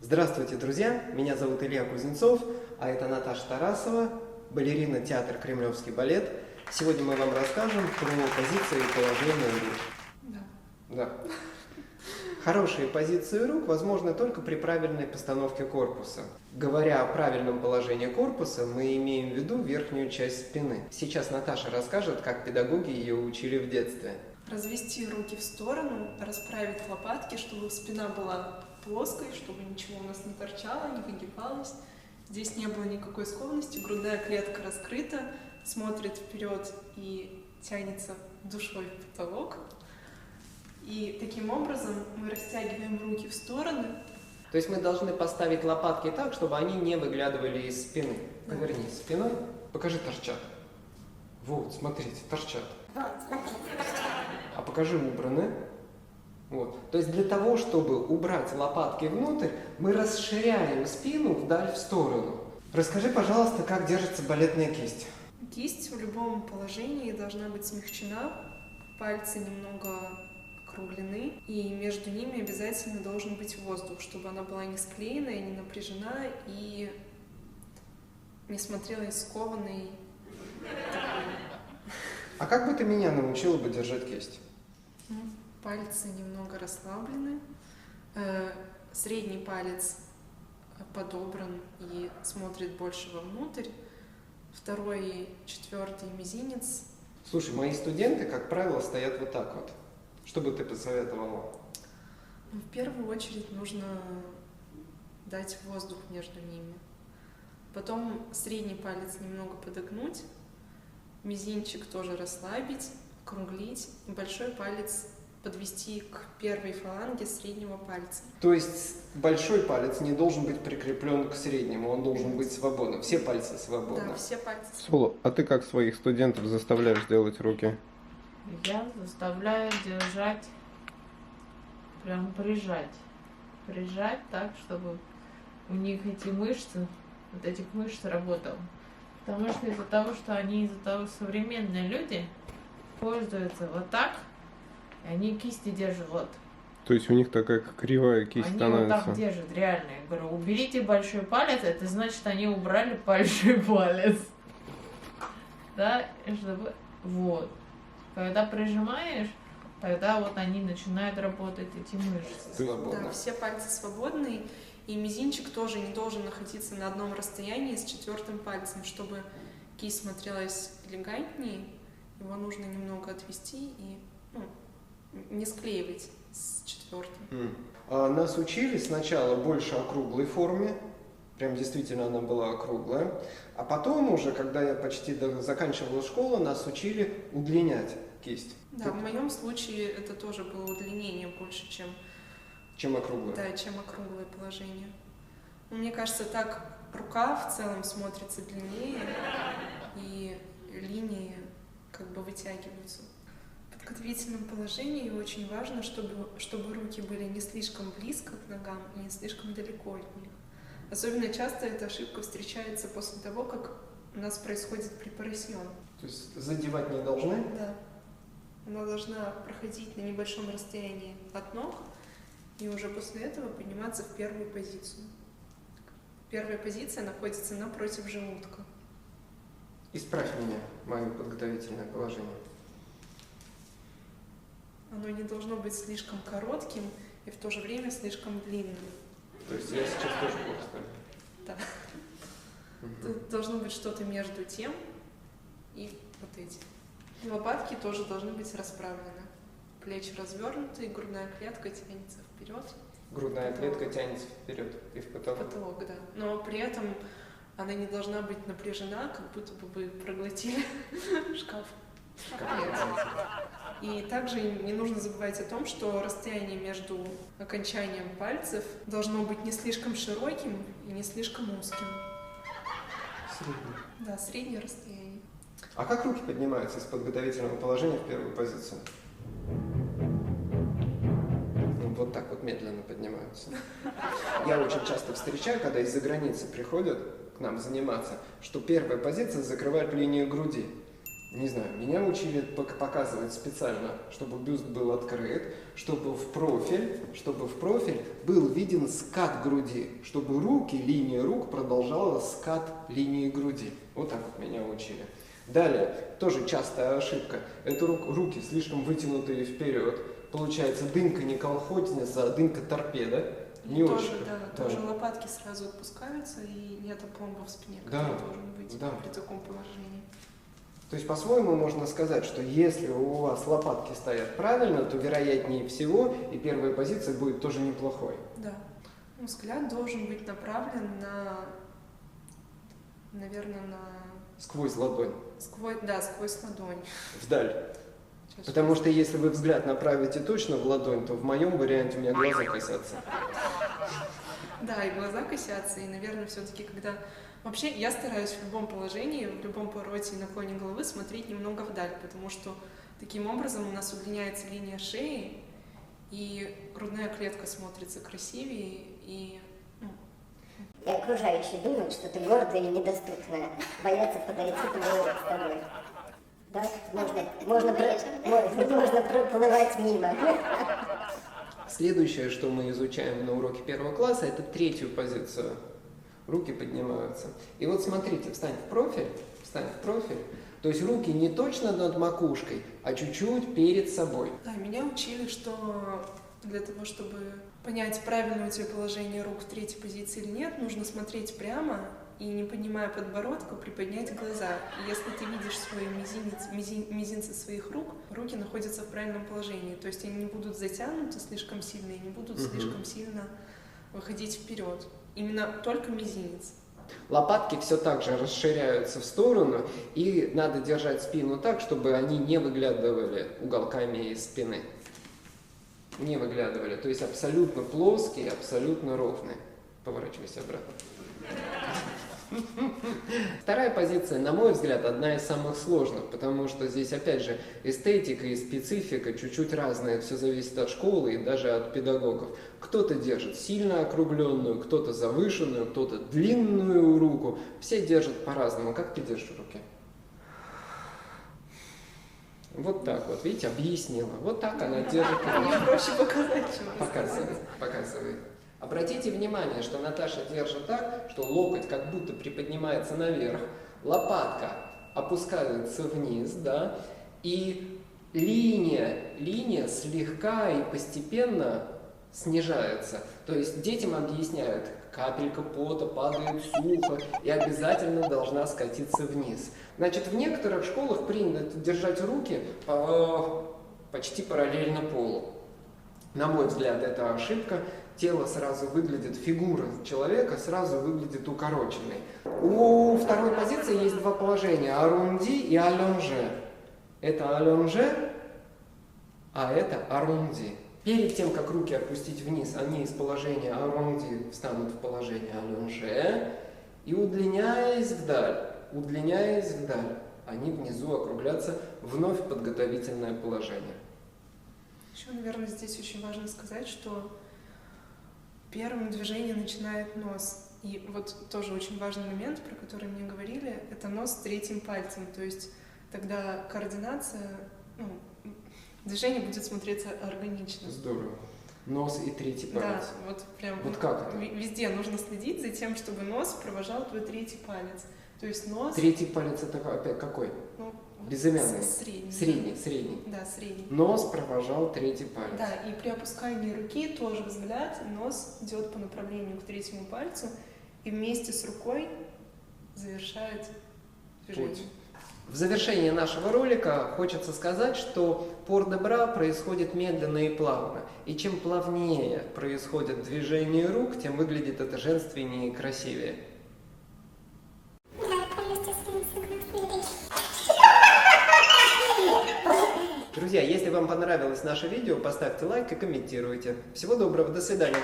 Здравствуйте, друзья! Меня зовут Илья Кузнецов, а это Наташа Тарасова, балерина театра «Кремлевский балет». Сегодня мы вам расскажем про позиции и положение рук. Да. Хорошие позиции рук возможны только при правильной постановке корпуса. Говоря о правильном положении корпуса, мы имеем в виду верхнюю часть спины. Сейчас Наташа расскажет, как педагоги ее учили в детстве. Развести руки в сторону, расправить лопатки, чтобы спина была плоской, чтобы ничего у нас не торчало, не выгибалось. Здесь не было никакой скованности, грудная клетка раскрыта, смотрит вперед и тянется душой в потолок. И таким образом мы растягиваем руки в стороны. То есть мы должны поставить лопатки так, чтобы они не выглядывали из спины. Повернись спиной, покажи торчат. Вот, смотрите, торчат. А покажи убраны. Вот. То есть для того, чтобы убрать лопатки внутрь, мы расширяем спину вдаль в сторону. Расскажи, пожалуйста, как держится балетная кисть. Кисть в любом положении должна быть смягчена, пальцы немного округлены, и между ними обязательно должен быть воздух, чтобы она была не склеенная, не напряжена и не смотрелась скованной. А как бы ты меня научила бы держать кисть? Пальцы немного расслаблены, средний палец подобран и смотрит больше вовнутрь, второй и четвертый мизинец. Слушай, мои студенты, как правило, стоят вот так вот. Что бы ты посоветовала? В первую очередь нужно дать воздух между ними. Потом средний палец немного подогнуть, мизинчик тоже расслабить, округлить, и большой палец подвести к первой фаланге среднего пальца. То есть большой палец не должен быть прикреплен к среднему, он должен быть свободным. Все пальцы свободны. Да, все пальцы. Соло, а ты как своих студентов заставляешь делать руки? Я заставляю держать, прям прижать. Прижать так, чтобы у них эти мышцы, вот этих мышц работал. Потому что из-за того, что современные люди пользуются вот так, и они кисти держат вот. То есть у них такая кривая кисть они становится? Вот так держат, реально. Я говорю, уберите большой палец, это значит, они убрали большой палец. Да, и чтобы... Вот. Когда прижимаешь, тогда вот они начинают работать, эти мышцы. Свободно. Да, все пальцы свободные, и мизинчик тоже не должен находиться на одном расстоянии с четвертым пальцем. Чтобы кисть смотрелась элегантнее, его нужно немного отвести и не склеивать с четвертым. Нас учили сначала больше округлой форме, прям действительно она была округлая, а потом уже, когда я почти заканчивала школу, нас учили удлинять кисть. Да, в моем случае это тоже было удлинение больше, чем округлое. Да, чем округлое положение. Мне кажется, так рука в целом смотрится длиннее, и линии как бы вытягиваются. В подготовительном положении очень важно, чтобы руки были не слишком близко к ногам и не слишком далеко от них. Особенно часто эта ошибка встречается после того, как у нас происходит препарасьон. То есть задевать не должны? Да. Она должна проходить на небольшом расстоянии от ног и уже после этого подниматься в первую позицию. Первая позиция находится напротив желудка. Исправь меня, мое подготовительное положение. Оно не должно быть слишком коротким и в то же время слишком длинным. То есть я сейчас тоже плохо стою? Да. Тут должно быть что-то между тем и вот этим. И лопатки тоже должны быть расправлены. Плечи развернуты, грудная клетка тянется вперед. Грудная клетка тянется вперед и в потолок. Потолок, да. Но при этом она не должна быть напряжена, как будто бы вы проглотили шкаф. И также не нужно забывать о том, что расстояние между окончанием пальцев должно быть не слишком широким и не слишком узким. Средний. Да, среднее расстояние. А как руки поднимаются из подготовительного положения в первую позицию? Вот так вот медленно поднимаются. Я очень часто встречаю, когда из-за границы приходят к нам заниматься, что первая позиция закрывает линию груди. Не знаю, меня учили показывать специально, чтобы бюст был открыт, чтобы в профиль был виден скат груди, чтобы линия рук продолжала скат линии груди. Вот так вот меня учили. Далее, тоже частая ошибка, это руки слишком вытянутые вперед. Получается дымка не колхозница, а дымка торпеда. Не тоже, очень. Да, тоже лопатки сразу отпускаются и нет опломба в спине, Да, который должен быть при таком положении. То есть, по-своему, можно сказать, что если у вас лопатки стоят правильно, то вероятнее всего и первая позиция будет тоже неплохой. Да. Взгляд должен быть направлен наверное, Сквозь ладонь. Сквозь ладонь. Вдаль. Потому что если вы взгляд направите точно в ладонь, то в моем варианте у меня глаза косятся. Да, и глаза косятся, и, наверное, все-таки, когда... Вообще, я стараюсь в любом положении, в любом повороте и наклоне головы смотреть немного вдаль, потому что таким образом у нас удлиняется линия шеи, и грудная клетка смотрится красивее, и... И окружающие думают, что ты гордая и недоступная, боятся подойти поговорить с тобой. Да? Можно проплывать мимо. Следующее, что мы изучаем на уроке 1 класса, это третью позицию. Руки поднимаются. И вот смотрите, встань в профиль. То есть руки не точно над макушкой, а чуть-чуть перед собой. Да, меня учили, что для того, чтобы понять, правильное у тебя положение рук в третьей позиции или нет, нужно смотреть прямо и, не поднимая подбородка, приподнять глаза. И если ты видишь свой мизинцы своих рук, руки находятся в правильном положении. То есть они не будут затянуты слишком сильно и не будут слишком сильно выходить вперед. Именно только мизинец. Лопатки все так же расширяются в сторону, и надо держать спину так, чтобы они не выглядывали уголками из спины. Не выглядывали. То есть абсолютно плоские, абсолютно ровные. Поворачивайся обратно. Вторая позиция, на мой взгляд, одна из самых сложных, потому что здесь, опять же, эстетика и специфика чуть-чуть разные, все зависит от школы и даже от педагогов. Кто-то держит сильно округленную, кто-то завышенную, кто-то длинную руку, все держат по-разному. Как ты держишь руки? Вот так вот, видите, объяснила. Вот так она держит руки. Мне проще показать, чем Показывай. Обратите внимание, что Наташа держит так, что локоть как будто приподнимается наверх, лопатка опускается вниз, да, и линия слегка и постепенно снижается. То есть детям объясняют, капелька пота падает сухо и обязательно должна скатиться вниз. Значит, в некоторых школах принято держать руки почти параллельно полу. На мой взгляд, это ошибка. Тело сразу выглядит, фигура человека сразу выглядит укороченной. У второй позиции есть два положения: арунди и алонже. Это алонже, а это арунди. Перед тем, как руки опустить вниз, они из положения арунди встанут в положение алонже, и удлиняясь вдаль, они внизу округлятся вновь в подготовительное положение. Еще, наверное, здесь очень важно сказать, что первым движением начинает нос. И вот тоже очень важный момент, про который мне говорили, это нос третьим пальцем. То есть тогда координация, движение будет смотреться органично. Здорово. Нос и третий палец. Да, вот прям вот как это? Везде нужно следить за тем, чтобы нос провожал твой третий палец. То есть нос... Третий палец это опять какой? Безымянный. Средний. Да, средний. Нос провожал третий палец. Да, и при опускании руки тоже взгляд, нос идет по направлению к третьему пальцу и вместе с рукой завершает движение. Путь. В завершении нашего ролика хочется сказать, что пор-де-бра происходит медленно и плавно. И чем плавнее происходит движение рук, тем выглядит это женственнее и красивее. Друзья, если вам понравилось наше видео, поставьте лайк и комментируйте. Всего доброго, до свидания.